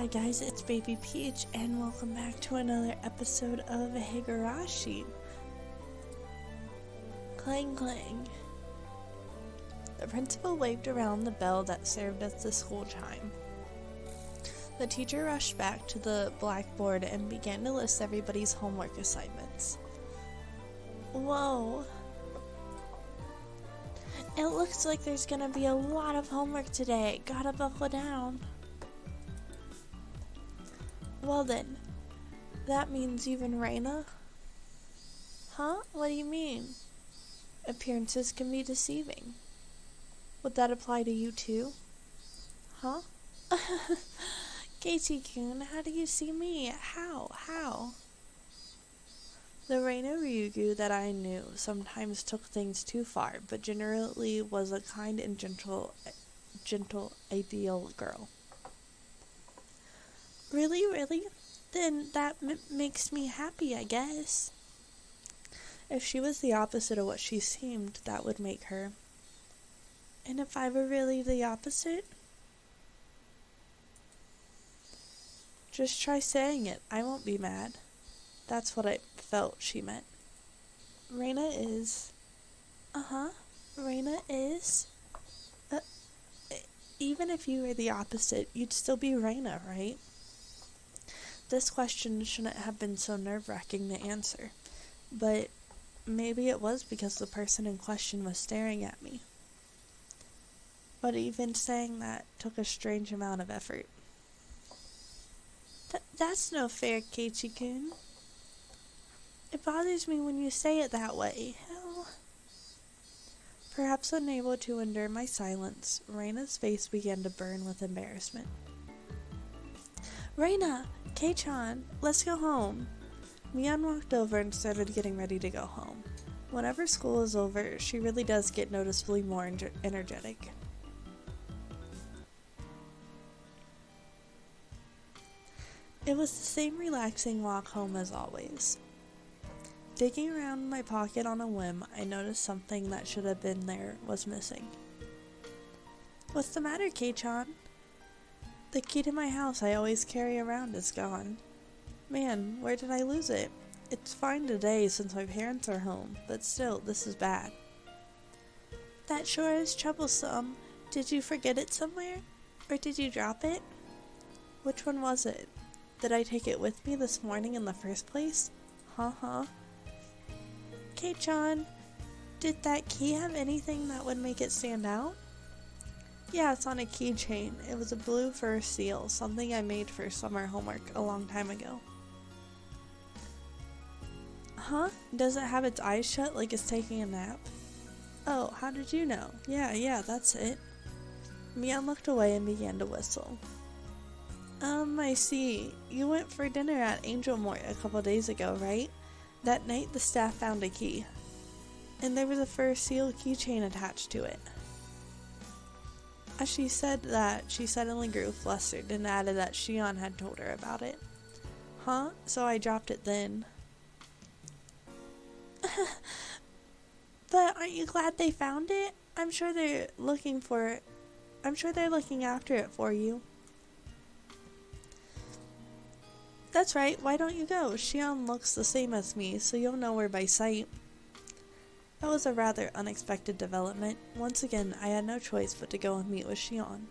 Hi guys, it's Baby Peach and welcome back to another episode of Higurashi. Clang clang. The principal waved around the bell that served as the school chime. The teacher rushed back to the blackboard and began to list everybody's homework assignments. Whoa. It looks like there's gonna be a lot of homework today. Gotta buckle down. Well then, that means even Raina? Huh? What do you mean? Appearances can be deceiving. Would that apply to you too? Huh? Casey-kun, how do you see me? How? The Raina Ryugu that I knew sometimes took things too far, but generally was a kind and gentle, ideal girl. Really? Then that makes me happy, I guess. If she was the opposite of what she seemed, that would make her. And if I were really the opposite? Just try saying it. I won't be mad. That's what I felt she meant. Raina is... Raina is... even if you were the opposite, you'd still be Raina, right? This question shouldn't have been so nerve-wracking to answer, but maybe it was because the person in question was staring at me. But even saying that took a strange amount of effort. That's no fair, Keiichi-kun. It bothers me when you say it that way. Hell. Perhaps unable to endure my silence, Raina's face began to burn with embarrassment. Raina! Kei-chan, let's go home. Mion walked over and started getting ready to go home. Whenever school is over, she really does get noticeably more energetic. It was the same relaxing walk home as always. Digging around in my pocket on a whim, I noticed something that should have been there was missing. What's the matter, Kei-chan? The key to my house I always carry around is gone. Man, where did I lose it? It's fine today since my parents are home, but still, this is bad. That sure is troublesome. Did you forget it somewhere? Or did you drop it? Which one was it? Did I take it with me this morning in the first place? Kei-chan, did that key have anything that would make it stand out? Yeah, it's on a keychain. It was a blue fur seal, something I made for summer homework a long time ago. Huh? Does it have its eyes shut like it's taking a nap? Oh, how did you know? Yeah, that's it. Mion looked away and began to whistle. I see. You went for dinner at Angel Mort a couple days ago, right? That night the staff found a key. And there was a fur seal keychain attached to it. As she said that, she suddenly grew flustered and added that Shion had told her about it. Huh? So I dropped it then. But aren't you glad they found it? I'm sure they're looking after it for you. That's right, why don't you go? Shion looks the same as me, so you'll know her by sight. That was a rather unexpected development. Once again, I had no choice but to go and meet with Shion.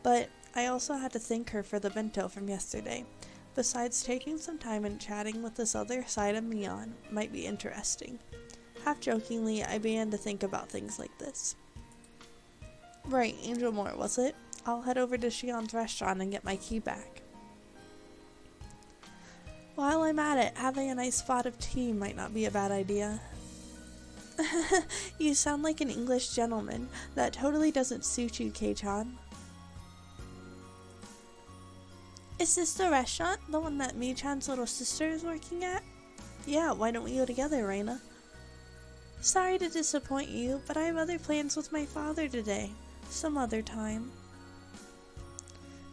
But I also had to thank her for the bento from yesterday. Besides, taking some time and chatting with this other side of Mion might be interesting. Half jokingly, I began to think about things like this. Right, Angel Mort, was it? I'll head over to Shion's restaurant and get my key back. While I'm at it, having a nice spot of tea might not be a bad idea. You sound like an English gentleman. That totally doesn't suit you, Kei-chan. Is this the restaurant? The one that Mi-chan's little sister is working at? Yeah, why don't we go together, Raina? Sorry to disappoint you, but I have other plans with my father today. Some other time.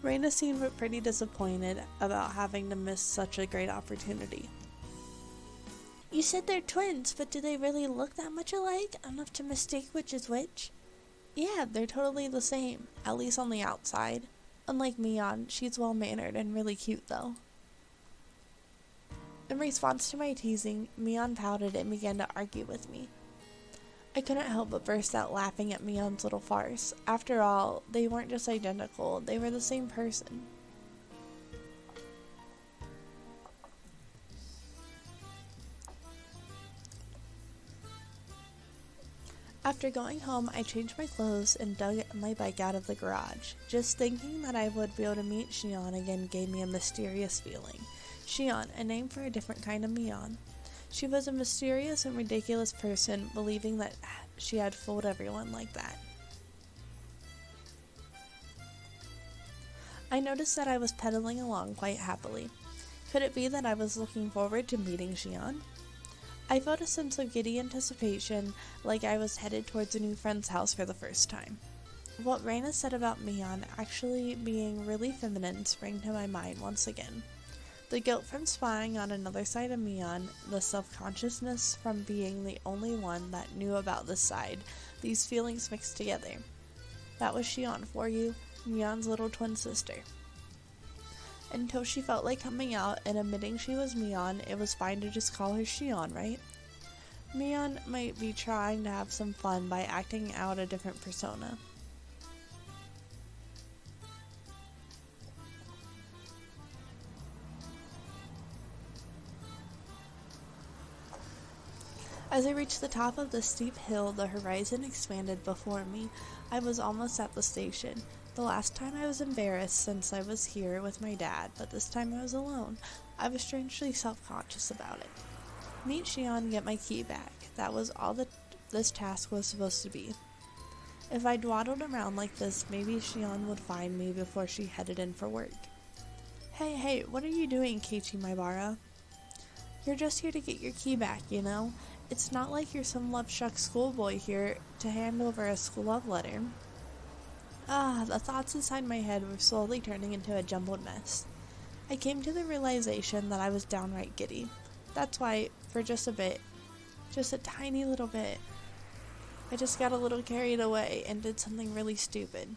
Raina seemed pretty disappointed about having to miss such a great opportunity. You said they're twins, but do they really look that much alike? Enough to mistake which is which? Yeah, they're totally the same, at least on the outside. Unlike Mion, she's well-mannered and really cute though. In response to my teasing, Mion pouted and began to argue with me. I couldn't help but burst out laughing at Mion's little farce. After all, they weren't just identical, they were the same person. After going home, I changed my clothes and dug my bike out of the garage. Just thinking that I would be able to meet Shion again gave me a mysterious feeling. Shion, a name for a different kind of Mion. She was a mysterious and ridiculous person, believing that she had fooled everyone like that. I noticed that I was pedaling along quite happily. Could it be that I was looking forward to meeting Shion? I felt a sense of giddy anticipation, like I was headed towards a new friend's house for the first time. What Raina said about Mion actually being really feminine sprang to my mind once again. The guilt from spying on another side of Mion, the self-consciousness from being the only one that knew about this side, these feelings mixed together. That was Shion for you, Mion's little twin sister. Until she felt like coming out and admitting she was Mion, it was fine to just call her Shion, right? Mion might be trying to have some fun by acting out a different persona. As I reached the top of the steep hill, the horizon expanded before me. I was almost at the station. The last time I was embarrassed since I was here with my dad, but this time I was alone. I was strangely self-conscious about it. Meet Shion and get my key back. That was all that this task was supposed to be. If I dawdled around like this, maybe Shion would find me before she headed in for work. Hey, what are you doing, Keiichi Maibara? You're just here to get your key back, you know? It's not like you're some love-struck schoolboy here to hand over a school love letter. The thoughts inside my head were slowly turning into a jumbled mess. I came to the realization that I was downright giddy. That's why, for just a bit, just a tiny little bit, I just got a little carried away and did something really stupid.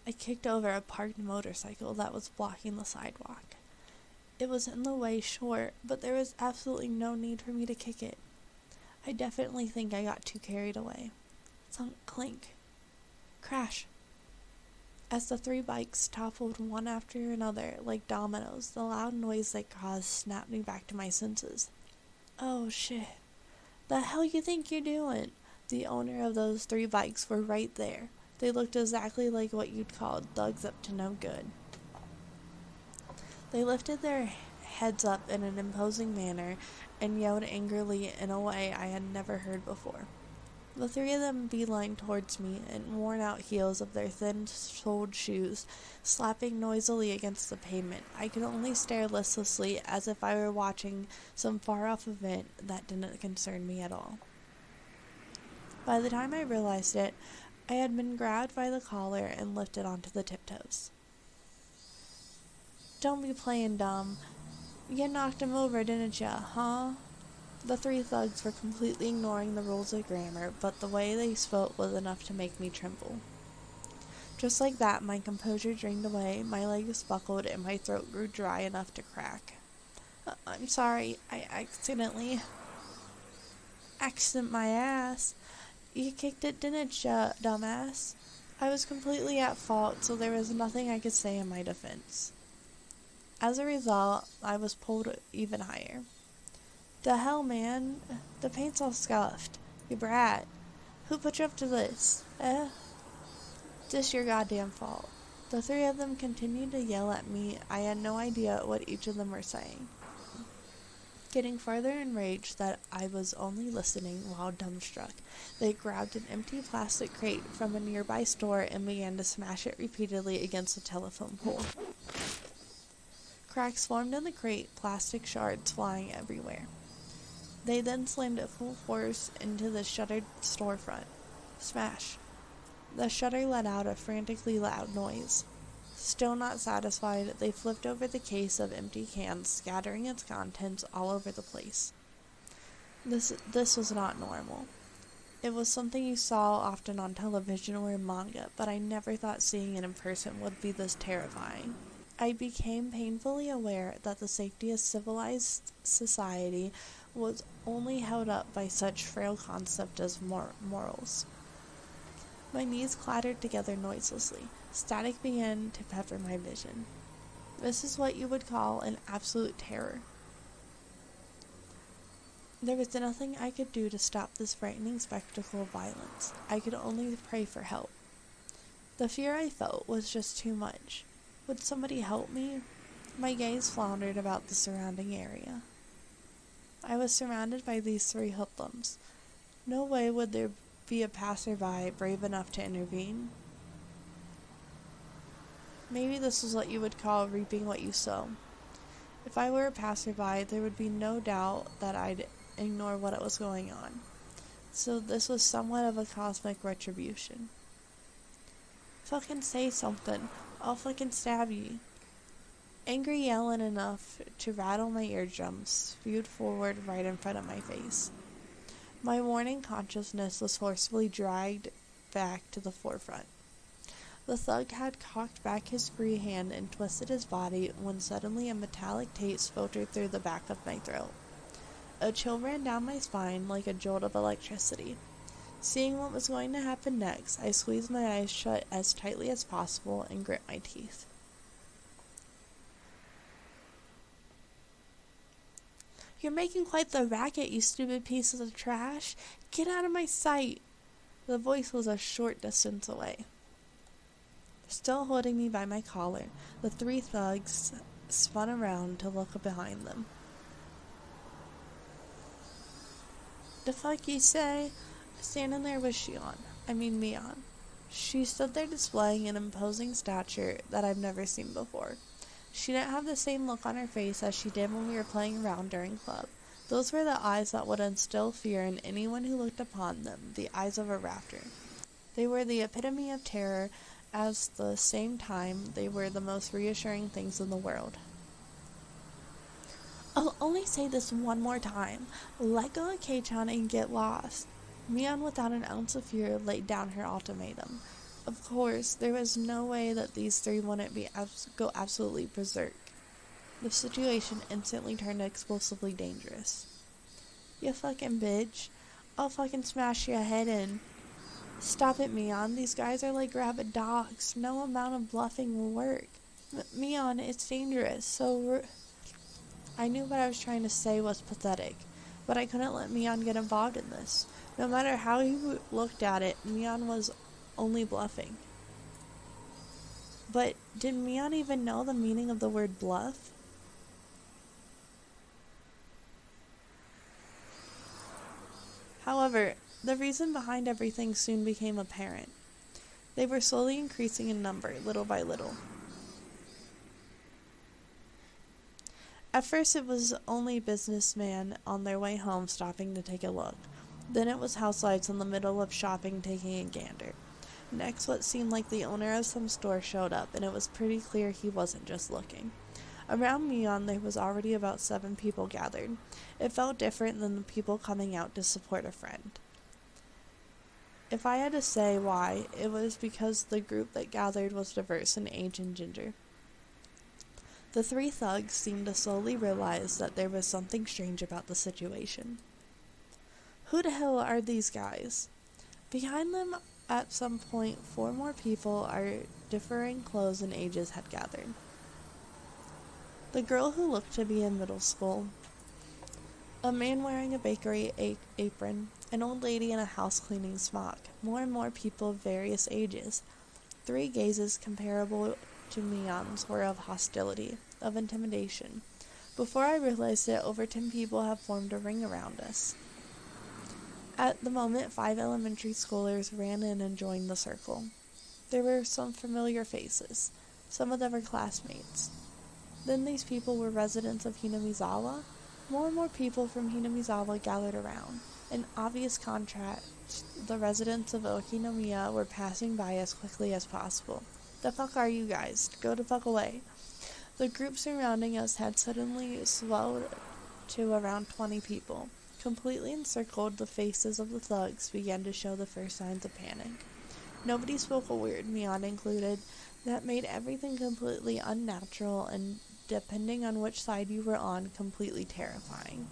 I kicked over a parked motorcycle that was blocking the sidewalk. It was in the way, sure, but there was absolutely no need for me to kick it. I definitely think I got too carried away. Thunk, clink. Crash. As the 3 bikes toppled one after another like dominoes, the loud noise they caused snapped me back to my senses. Oh shit. The hell you think you're doing? The owner of those 3 bikes were right there. They looked exactly like what you'd call thugs up to no good. They lifted their heads up in an imposing manner and yelled angrily in a way I had never heard before. The 3 of them beelined towards me in worn-out heels of their thin-soled shoes, slapping noisily against the pavement. I could only stare listlessly as if I were watching some far-off event that didn't concern me at all. By the time I realized it, I had been grabbed by the collar and lifted onto the tiptoes. Don't be playing dumb. You knocked him over, didn't ya, huh? The 3 thugs were completely ignoring the rules of grammar, but the way they spoke was enough to make me tremble. Just like that, my composure drained away, my legs buckled, and my throat grew dry enough to crack. I'm sorry, I accident my ass. You kicked it, didn't ya, dumbass? I was completely at fault, so there was nothing I could say in my defense. As a result, I was pulled even higher. The hell, man? The paint's all scuffed. You brat. Who put you up to this? Just your goddamn fault. The 3 of them continued to yell at me. I had no idea what each of them were saying. Getting farther enraged that I was only listening while dumbstruck, they grabbed an empty plastic crate from a nearby store and began to smash it repeatedly against the telephone pole. Cracks formed in the crate, plastic shards flying everywhere. They then slammed it full force into the shuttered storefront. Smash. The shutter let out a frantically loud noise. Still not satisfied, they flipped over the case of empty cans, scattering its contents all over the place. This was not normal. It was something you saw often on television or in manga, but I never thought seeing it in person would be this terrifying. I became painfully aware that the safety of civilized society was only held up by such frail concept as morals. My knees clattered together noiselessly. Static began to pepper my vision. This is what you would call an absolute terror. There was nothing I could do to stop this frightening spectacle of violence. I could only pray for help. The fear I felt was just too much. Would somebody help me? My gaze floundered about the surrounding area. I was surrounded by these three hoodlums. No way would there be a passerby brave enough to intervene. Maybe this is what you would call reaping what you sow. If I were a passerby, there would be no doubt that I'd ignore what was going on. So this was somewhat of a cosmic retribution. Fucking say something. I'll fucking stab you. Angry yelling enough to rattle my eardrums spewed forward right in front of my face. My warning consciousness was forcefully dragged back to the forefront. The thug had cocked back his free hand and twisted his body when suddenly a metallic taste filtered through the back of my throat. A chill ran down my spine like a jolt of electricity. Seeing what was going to happen next, I squeezed my eyes shut as tightly as possible and grit my teeth. You're making quite the racket, you stupid pieces of trash. Get out of my sight. The voice was a short distance away. Still holding me by my collar, the three thugs spun around to look behind them. The fuck you say? Standing there was Mion. She stood there displaying an imposing stature that I've never seen before. She didn't have the same look on her face as she did when we were playing around during club. Those were the eyes that would instill fear in anyone who looked upon them, the eyes of a raptor. They were the epitome of terror, at the same time they were the most reassuring things in the world. I'll only say this one more time. Let go of K-chan and get lost. Mion, without an ounce of fear, laid down her ultimatum. Of course, there was no way that these three wouldn't go absolutely berserk. The situation instantly turned explosively dangerous. You fucking bitch. I'll fucking smash your head in. Stop it, Mion. These guys are like rabid dogs. No amount of bluffing will work. Mion, it's dangerous. I knew what I was trying to say was pathetic, but I couldn't let Mion get involved in this. No matter how he looked at it, Mion was only bluffing. But did Mion even know the meaning of the word bluff? However, the reason behind everything soon became apparent. They were slowly increasing in number, little by little. At first it was only businessmen on their way home stopping to take a look. Then it was housewives in the middle of shopping taking a gander. Next, what seemed like the owner of some store showed up, and it was pretty clear he wasn't just looking. Around Mion, there was already about 7 people gathered. It felt different than the people coming out to support a friend. If I had to say why, it was because the group that gathered was diverse in age and gender. The 3 thugs seemed to slowly realize that there was something strange about the situation. Who the hell are these guys? Behind them, at some point, 4 more people our differing clothes and ages had gathered. The girl who looked to be in middle school, a man wearing a bakery apron, an old lady in a house cleaning smock, more and more people of various ages. 3 gazes comparable to Mion's were of hostility, of intimidation. Before I realized it, over 10 people had formed a ring around us. At the moment, 5 elementary schoolers ran in and joined the circle. There were some familiar faces. Some of them were classmates. Then these people were residents of Hinamizawa. More and more people from Hinamizawa gathered around. In obvious contrast, the residents of Okinomiya were passing by as quickly as possible. The fuck are you guys? Go the fuck away. The group surrounding us had suddenly swelled to around 20 people. Completely encircled, the faces of the thugs began to show the first signs of panic. Nobody spoke a word, Mian included. That made everything completely unnatural and, depending on which side you were on, completely terrifying.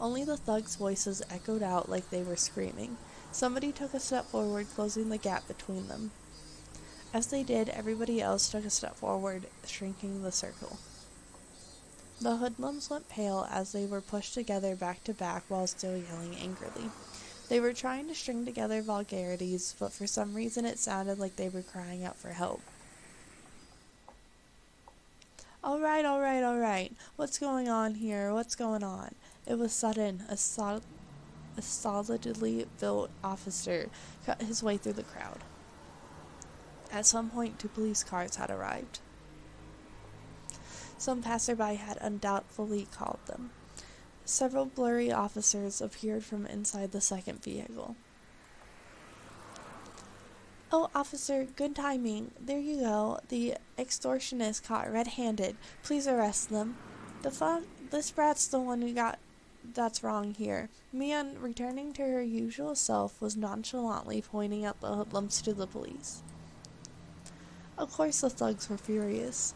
Only the thugs' voices echoed out like they were screaming. Somebody took a step forward, closing the gap between them. As they did, everybody else took a step forward, shrinking the circle. The hoodlums went pale as they were pushed together back to back while still yelling angrily. They were trying to string together vulgarities, but for some reason it sounded like they were crying out for help. All right. What's going on here? What's going on? It was sudden. A solidly built officer cut his way through the crowd. At some point, 2 police cars had arrived. Some passerby had undoubtedly called them. Several blurry officers appeared from inside the second vehicle. Oh, officer, good timing. There you go. The extortionist caught red-handed. Please arrest them. The fuck? This brat's the one who got... That's wrong here. Mian, returning to her usual self, was nonchalantly pointing out the hoodlums to the police. Of course the thugs were furious.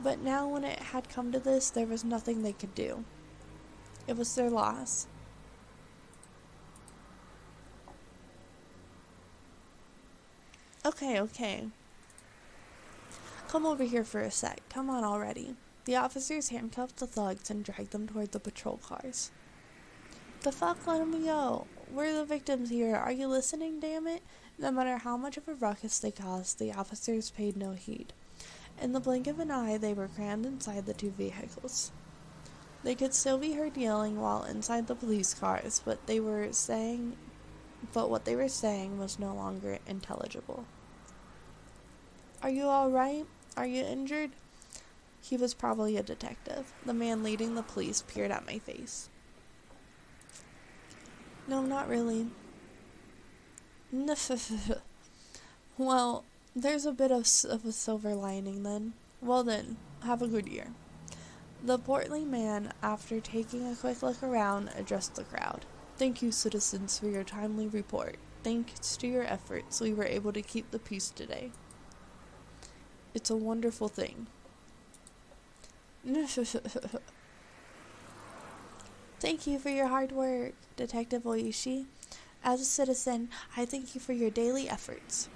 But now when it had come to this, there was nothing they could do. It was their loss. Okay. Come over here for a sec. Come on already. The officers handcuffed the thugs and dragged them toward the patrol cars. The fuck, let them go. We're the victims here. Are you listening, damn it? No matter how much of a ruckus they caused, the officers paid no heed. In the blink of an eye, they were crammed inside the 2 vehicles. They could still be heard yelling while inside the police cars, but what they were saying was no longer intelligible. Are you all right? Are you injured? He was probably a detective. The man leading the police peered at my face. No, not really. Well, there's a bit of a silver lining then. Well then, have a good year. The portly man, after taking a quick look around, addressed the crowd. Thank you, citizens, for your timely report. Thanks to your efforts, we were able to keep the peace today. It's a wonderful thing. Thank you for your hard work, Detective Oishi. As a citizen, I thank you for your daily efforts.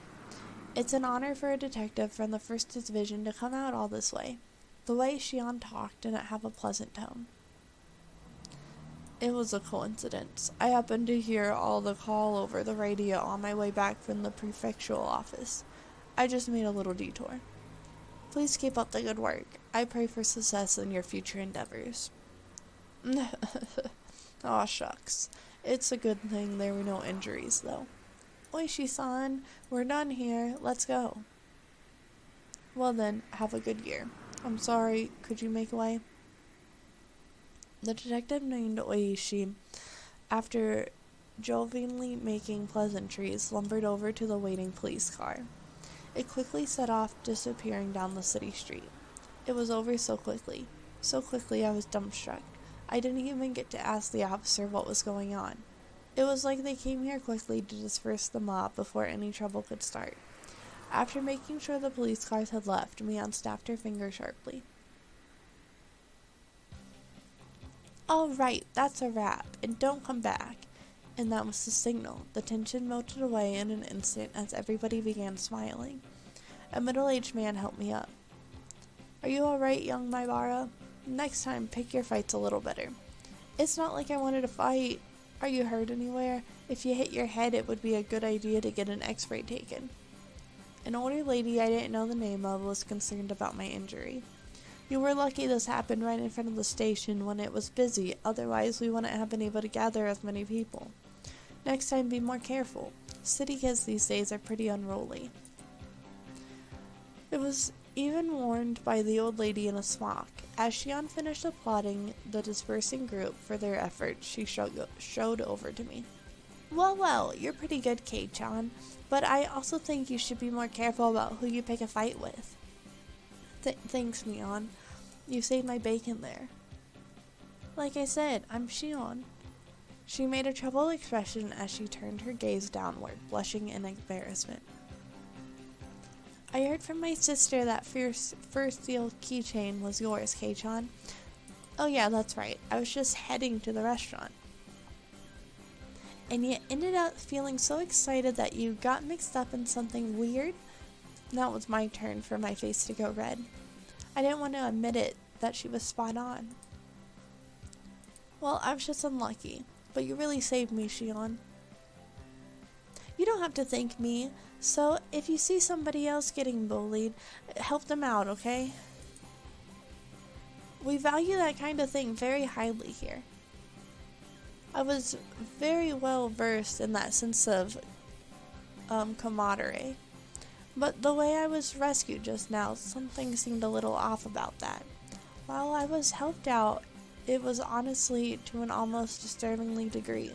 It's an honor for a detective from the 1st Division to come out all this way. The way Shion talked didn't have a pleasant tone. It was a coincidence. I happened to hear all the call over the radio on my way back from the prefectural office. I just made a little detour. Please keep up the good work. I pray for success in your future endeavors. Aw, shucks. It's a good thing there were no injuries, though. Oishi-san, we're done here. Let's go. Well then, have a good year. I'm sorry, could you make way? The detective named Oishi, after jovially making pleasantries, lumbered over to the waiting police car. It quickly set off, disappearing down the city street. It was over so quickly. So quickly I was dumbstruck. I didn't even get to ask the officer what was going on. It was like they came here quickly to disperse the mob before any trouble could start. After making sure the police cars had left, Mian snapped her finger sharply. All right, that's a wrap, and don't come back. And that was the signal. The tension melted away in an instant as everybody began smiling. A middle-aged man helped me up. Are you all right, young Maibara? Next time, pick your fights a little better. It's not like I wanted to fight. Are you hurt anywhere? If you hit your head, it would be a good idea to get an x-ray taken. An older lady I didn't know the name of was concerned about my injury. You were lucky this happened right in front of the station when it was busy, otherwise we wouldn't have been able to gather as many people. Next time, be more careful. City kids these days are pretty unruly. It was even warned by the old lady in a smock. As Shion finished applauding the dispersing group for their efforts, she showed over to me. Well, you're pretty good, Kei-chan, but I also think you should be more careful about who you pick a fight with. Thanks, Mion. You saved my bacon there. Like I said, I'm Shion. She made a troubled expression as she turned her gaze downward, blushing in embarrassment. I heard from my sister that fur seal keychain was yours, Kei-chan. Oh yeah, that's right. I was just heading to the restaurant. And you ended up feeling so excited that you got mixed up in something weird? Now it was my turn for my face to go red. I didn't want to admit it, that she was spot on. Well, I was just unlucky, but you really saved me, Shion. You don't have to thank me, so if you see somebody else getting bullied, help them out, okay? We value that kind of thing very highly here. I was very well versed in that sense of camaraderie. But the way I was rescued just now, something seemed a little off about that. While I was helped out, it was honestly to an almost disturbingly degree.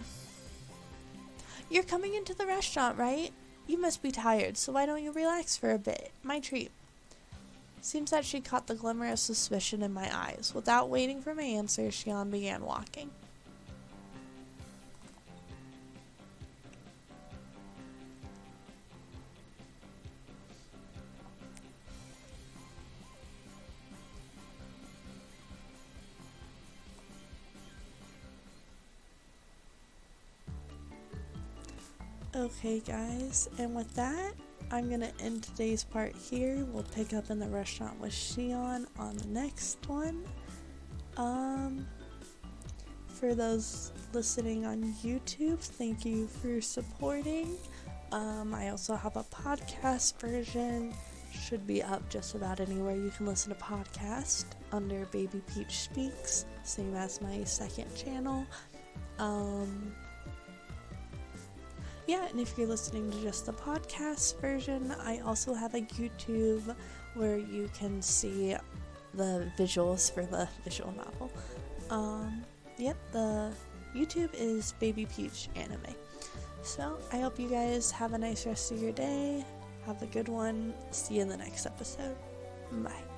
You're coming into the restaurant, right? You must be tired, so why don't you relax for a bit? My treat. Seems that she caught the glimmer of suspicion in my eyes. Without waiting for my answer, Shion began walking. Okay guys, and with that, I'm going to end today's part here. We'll pick up in the restaurant with Shion on the next one. For those listening on YouTube, thank you for supporting. I also have a podcast version. Should be up just about anywhere you can listen to podcasts under Baby Peach Speaks, same as my second channel. Yeah, and if you're listening to just the podcast version, I also have a YouTube where you can see the visuals for the visual novel. Yep, the YouTube is Baby Peach Anime. So, I hope you guys have a nice rest of your day. Have a good one. See you in the next episode. Bye.